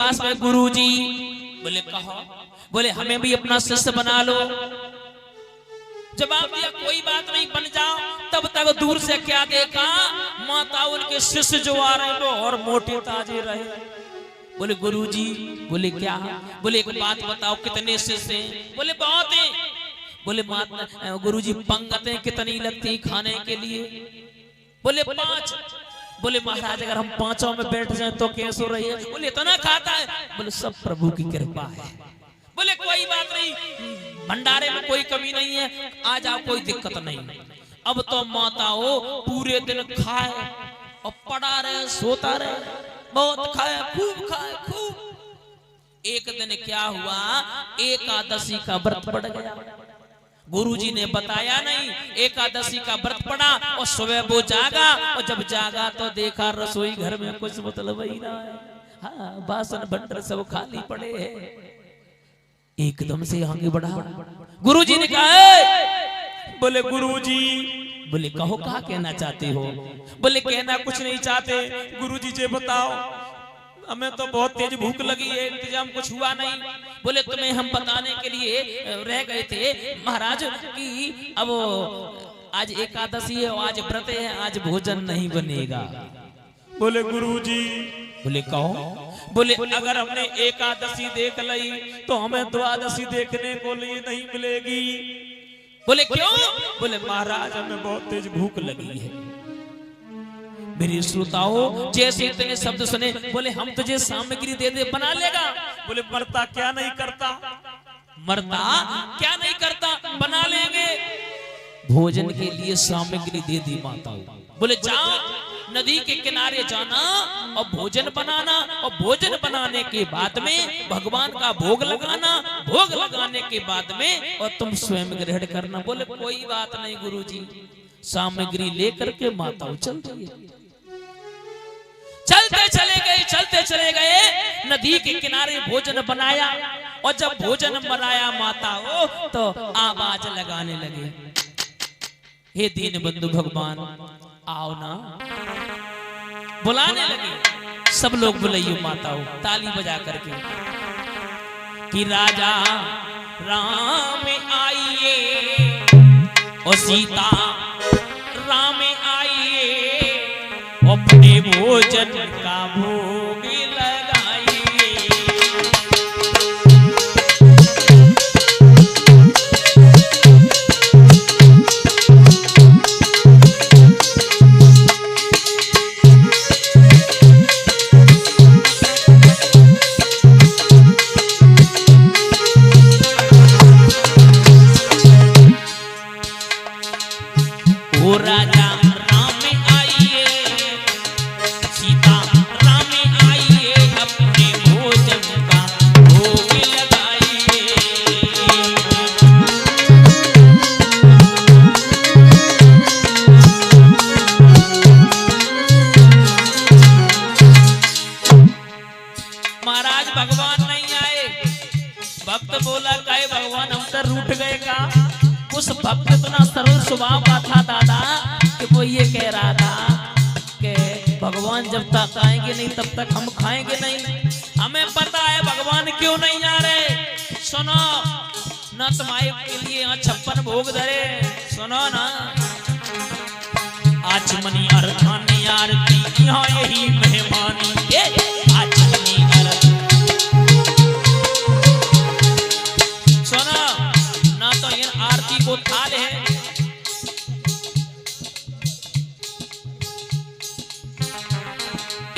पास में गुरुजी बोले कहो, बोले हमें भी अपना शिष्य बना लो। जवाब दिया कोई बात नहीं, बन जाओ। तब तक दूर से क्या देखा, माता उनके शिष्य जो आ रहे वो और मोटे ताजे रहे। बोले गुरुजी, बोले क्या, बोले एक बात बताओ कितने शिष्य हैं? बोले बहुत हैं। बोले माता गुरुजी पंगतें कितनी लगती खाने के लिए? बोले 5। बोले महाराज अगर हम 5 में बैठ जाएं तो कैसे हो रही है? बोले इतना खाता है। बोले सब प्रभु की कृपा है। बोले कोई बात नहीं, भंडारे में कोई कमी नहीं है, आ जाओ कोई दिक्कत नहीं। अब तो माताओं पूरे दिन खाए और पड़ा रहे, सोता रहे, बहुत खाए, खूब खाए, खूब। एक दिन क्या हुआ, एकादशी का व्रत पड़ गया। गुरुजी ने बताया नहीं, एकादशी का व्रत पड़ा और सुबह वो जागा, और जब जागा तो देखा रसोई घर में कुछ मतलब ही ना है। हाँ, बासन बंटर सब खाली पड़े हैं। एकदम से आगे बढ़ा, गुरुजी ने कहा, बोले गुरुजी, बोले कहो क्या कहना चाहते हो? बोले कहना कुछ नहीं चाहते गुरुजी, जे बताओ, हमें तो बहुत तेज भूख लगी है, इंतजाम कुछ हुआ नहीं। बोले तुम्हें हम बताने के लिए रह गए थे महाराज कि अब आज एकादशी है और आज व्रत है, आज भोजन नहीं बनेगा। बोले गुरुजी, बोले कहो। बोले अगर हमने एकादशी देख ली तो हमें द्वादशी देखने को लिए नहीं मिलेगी। बोले क्यों? बोले महाराज हमें बहुत तेज भूख लगी है। मेरी श्रोताओं जैसे इतने शब्द सुने, बोले हम तुझे सामग्री दे दे, बना लेगा? बोले मरता क्या नहीं करता, मरता क्या नहीं करता, बना लेंगे। भोजन के लिए सामग्री दे दी माताओं। बोले जाओ नदी के किनारे जाना और भोजन बनाना, और भोजन बनाने के बाद में भगवान का भोग लगाना, भोग लगाने के बाद में और तुम स्वयं ग्रहण करना। बोले कोई बात नहीं गुरुजी। सामग्री लेकर के माताओं चल रही है। चलते चले गए, चलते चले गए, नदी के किनारे भोजन बनाया, और जब भोजन बनाया माताओं तो आवाज लगाने लगे, हे दीन बंधु भगवान आओ ना, बुलाने लगे। सब लोग बुलाइए माताओं ताली बजा करके कि राजा राम आइए और सीता राम आइए, अपने भोजन का भोग लगाइए। ओ राजा राम आइए, सीता राम आइए, अपने भोजन का भोग लगाइए। महाराज भगवान नहीं आए। भक्त बोला काहे भगवान हम तो रूठ गए का? उस भक्त इतना सरल स्वभाव का था दादा कि वो ये कह रहा था कि भगवान जब तक आएंगे नहीं तब तक हम खाएंगे नहीं। हमें पता है भगवान क्यों नहीं आ रहे। सुनो ना, तुम्हारे के लिए यहाँ 56 भोग धरे, सुनो ना। आचमनी अर्थानी आरती यहाँ यही मेहमानी, आचमनी आरती। सुनो ना, तो ये आरती को थाल है,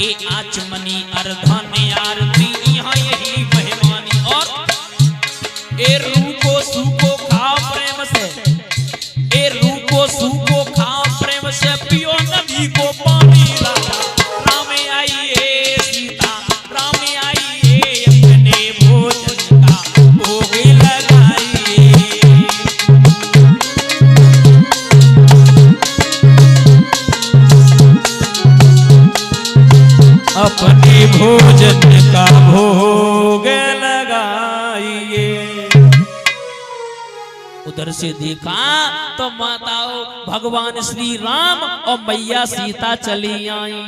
ए आचमनी अर्धानी आरती यहाँ यही मेहमानी। और ए रूको सूको खाओ प्रेम से, ए रूको सूको खाओ प्रेम से, पियो नदी को पानी। राजा राम आइए, सीता राम आइए, अपने भोजन का भोग लगाइए। अपने भोजन का भोग लगाइए। उधर से देखा तो माताओं भगवान श्री राम और मैया सीता चली आई।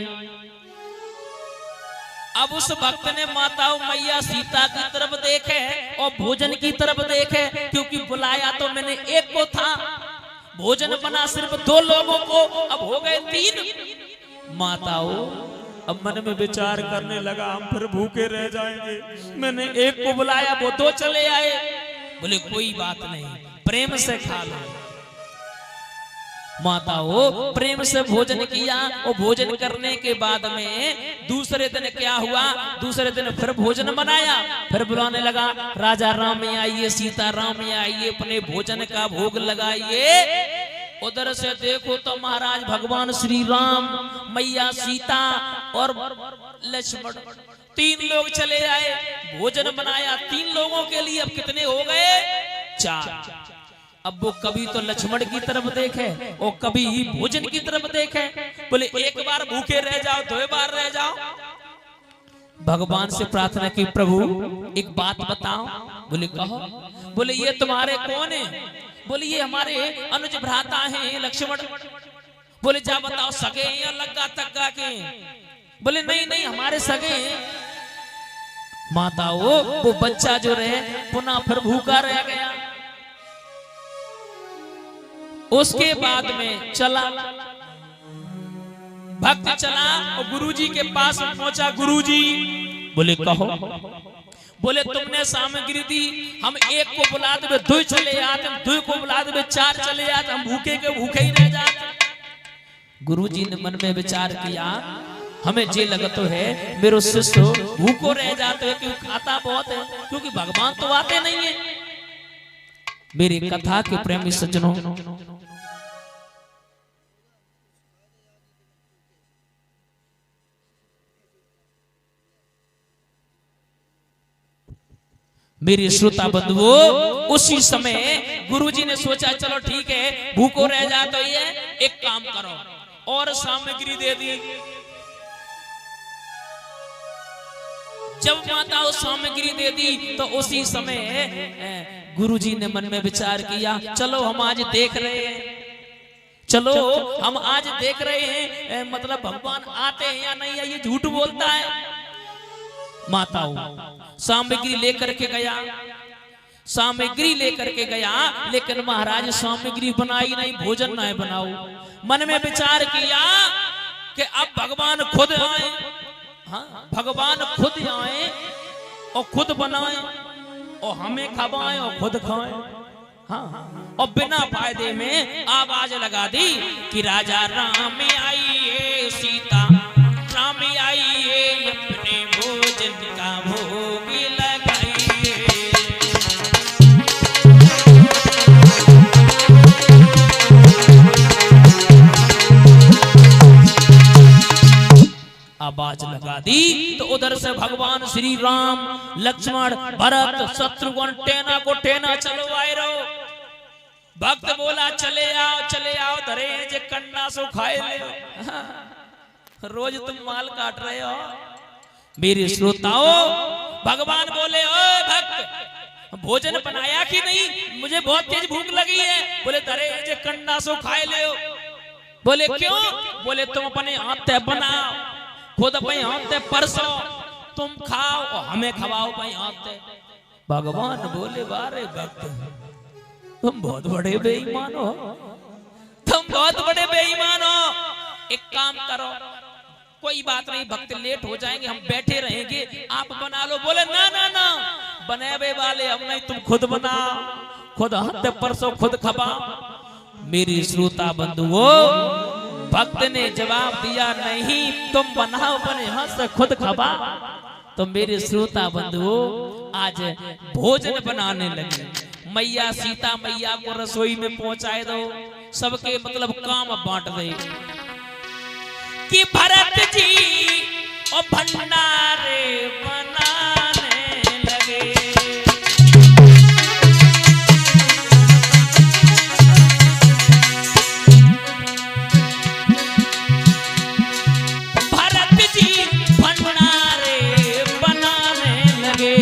अब उस भक्त ने माताओं मैया सीता की तरफ देखे और भोजन की तरफ देखे, क्योंकि बुलाया तो मैंने एक को था, भोजन बना सिर्फ 2 लोगों को, अब हो गए 3। माताओं अब मन में विचार करने लगा, हम फिर भूखे रह जाएंगे, मैंने एक को बुलाया वो 2 चले आए। बोले कोई बात नहीं, प्रेम से खा लो। माताओं प्रेम से भोजन किया और भोजन करने के बाद में दूसरे दिन क्या हुआ, दूसरे दिन फिर भोजन बनाया, फिर बुलाने लगा, राजा राम आइए, सीता राम आइए, अपने भोजन का भोग लगाइए। उधर से देखो तो महाराज भगवान श्री राम, मैया सीता और लक्ष्मण 3 लोग चले आए, भोजन बनाया 3 लोगों के लिए। अब कितने हो गए? 4। अब वो कभी तो लक्ष्मण की तरफ देखे और कभी भोजन की तरफ देखे। बोले एक बार भूखे रह जाओ, 2 बार रह जाओ। भगवान से प्रार्थना की, प्रभु एक बात बताओ। बोले कहो। बोले ये तुम्हारे कौन है? बोले ये हमारे अनुज भ्राता हैं लक्ष्मण। बोले जा बताओ सगे हैं या लग्गा तग्गा के? बोले नहीं नहीं हमारे सगे हैं। माताओं वो बच्चा जो रहे पुनः फिर भूखा रह गया। उसके बाद में चला भक्त, चला और गुरुजी के पास पहुंचा। गुरुजी बोले कहो। बोले तुमने सामग्री दी, हम एक को बुला दे 2 चले आते, 2 को बुला दे 4 चले आते, हम भूखे के भूखे ही रह जाते। गुरुजी ने मन में विचार किया, हमें जे लगत है मेरे शिष्य भूखो रह जाते हैं, क्योंकि खाता बहुत है, क्योंकि भगवान तो आते नहीं है। मेरी कथा के प्रेमी सज्जनों, मेरे श्रोता बंधुओं, उसी समय गुरुजी ने सोचा चलो ठीक है भूखो रह जा तो ये एक काम करो और सामग्री दे दी। जब माताओं सामग्री दे दी तो उसी समय गुरुजी ने मन में विचार किया, चलो हम आज देख रहे हैं, चलो हम आज देख रहे हैं मतलब भगवान आते हैं या नहीं, ये झूठ बोलता है। माताओं सामग्री लेकर के गया, सामग्री लेकर के गया, लेकिन महाराज सामग्री बनाई नहीं, भोजन नहीं बनाओ। मन में विचार किया कि अब भगवान खुद आए, हाँ भगवान खुद आए और खुद बनाए और हमें खवाएं और खुद खाएं। हाँ और बिना फायदे में आवाज लगा दी कि राजा राम आइए, सीता राम आइए, अपने भोजन का भोग लगाइए। आवाज लगा दी तो उधर से भगवान श्री राम, लक्ष्मण, भरत, शत्रुघ्न टेना को टेना चलो आए रहो। भक्त बोला चले आओ धरे जे कन्ना सो खाए ले। रोज तुम माल काट रहे हो। मेरे श्रोताओं भगवान बोले ओ भक्त भोजन बनाया कि नहीं, मुझे बहुत तेज भूख लगी है। बोले धरे जे कन्ना सो खाए ले। बोले क्यों? बोले तुम अपने हाथ से बनाओ, खुद अपने हाथ से परसो, तुम खाओ और हमें खवाओ भाई हाथ से। भगवान बोले बारे भक्त तुम बहुत बड़े बेईमान हो, तुम बहुत बड़े बेईमान हो। एक काम करो, कोई बात नहीं भक्त लेट हो जाएंगे, हम बैठे रहेंगे, आप बना लो। बोले ना ना ना बनावे वाले हम नहीं, तुम खुद बनाओ, खुद हाथ परसो, खुद खपाओ। मेरी श्रोता बंधुओं भक्त ने जवाब दिया नहीं तुम बनाओ, अपने हाथ से खुद खपाओ। तो मेरे श्रोता बंधुओं आज भोजन बनाने लगे। मैया सीता मैया को रसोई में पहुंचाए दो, सबके मतलब काम बांट दे कि भरत जी और भंडारे बनाने लगे। भरत जी भंडारे बनाने लगे।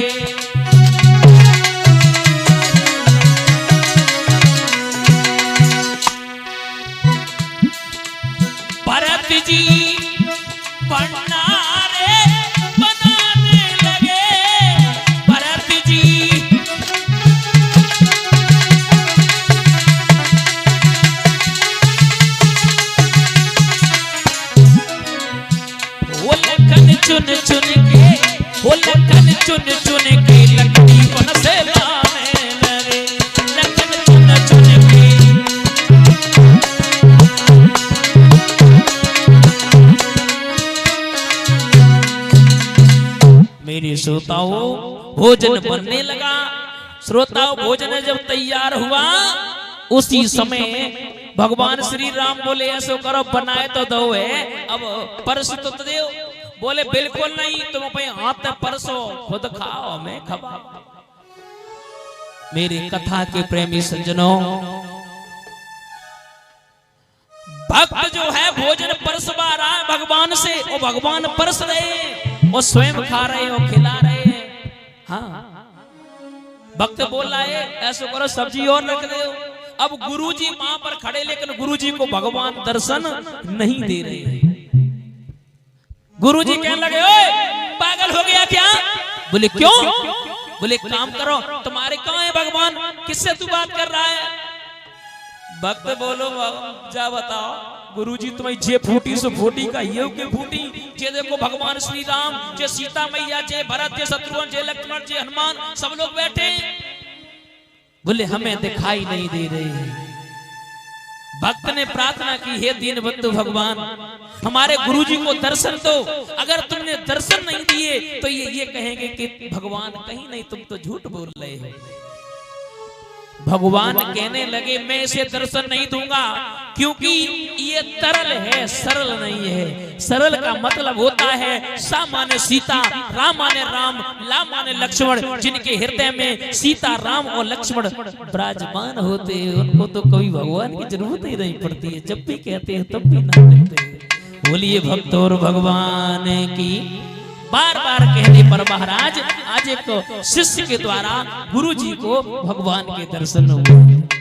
भरत जी भंडारे बना चुन चुन के लकड़ी बन से लाने लगे, लखन चुन चुन के। मेरे श्रोताओं भोजन बनने लगा। श्रोताओं भोजन जब तैयार हुआ उसी समय भगवान श्री राम बोले ऐसो करो बनाए तो दो है, अब परस तो दो। बोले बिल्कुल नहीं, तुम अपने हाथ में परसो, खुद खाओ मैं खवा। मेरे कथा के प्रेमी सज्जनों, भक्त जो है भोजन परसवा रहा है भगवान से, वो भगवान परस रहे, वो स्वयं खा रहे हो, खिला रहे हैं। हाँ भक्त बोल रहा है ऐसा करो सब्जी और रख दो। अब गुरुजी वहां पर खड़े, लेकिन गुरुजी को भगवान दर्शन नहीं दे रहे हैं। गुरुजी कहने लगे ओए पागल हो गया क्या? बोले क्यों? बोले काम करो, तुम्हारे कहाँ है भगवान, किससे तू बात कर रहा है? भक्त बोलो जा बताओ। गुरुजी तुम्हारी जे फूटी सो फूटी का ये के फूटी, जे देखो भगवान श्री राम, जे सीता मैया, जे भरत, जे शत्रुघ्न, जे लक्ष्मण, जे हनुमान, सब लोग बैठे। बोले हमें दिखाई नहीं दे रहे। भक्त ने प्रार्थना की हे दीनबंधु भगवान हमारे गुरुजी को दर्शन दो, अगर तुमने दर्शन नहीं दिए तो ये कहेंगे कि भगवान कहीं नहीं, तुम तो झूठ बोल रहे हो। भगवान कहने लगे मैं इसे दर्शन नहीं दूंगा क्योंकि ये तरल है, सरल नहीं है। सरल का मतलब होता है सा माने सीता, राम माने राम, ला माने लक्ष्मण। जिनके हृदय में सीता, राम और लक्ष्मण विराजमान होते हैं उनको तो कभी भगवान की जरूरत ही नहीं पड़ती है, जब भी कहते हैं तब भी ना कहते हैं। बोलिए भक्त और भगवान की। बार बार कहने पर महाराज आज एक शिष्य के द्वारा गुरु जी को भगवान के दर्शन हुए।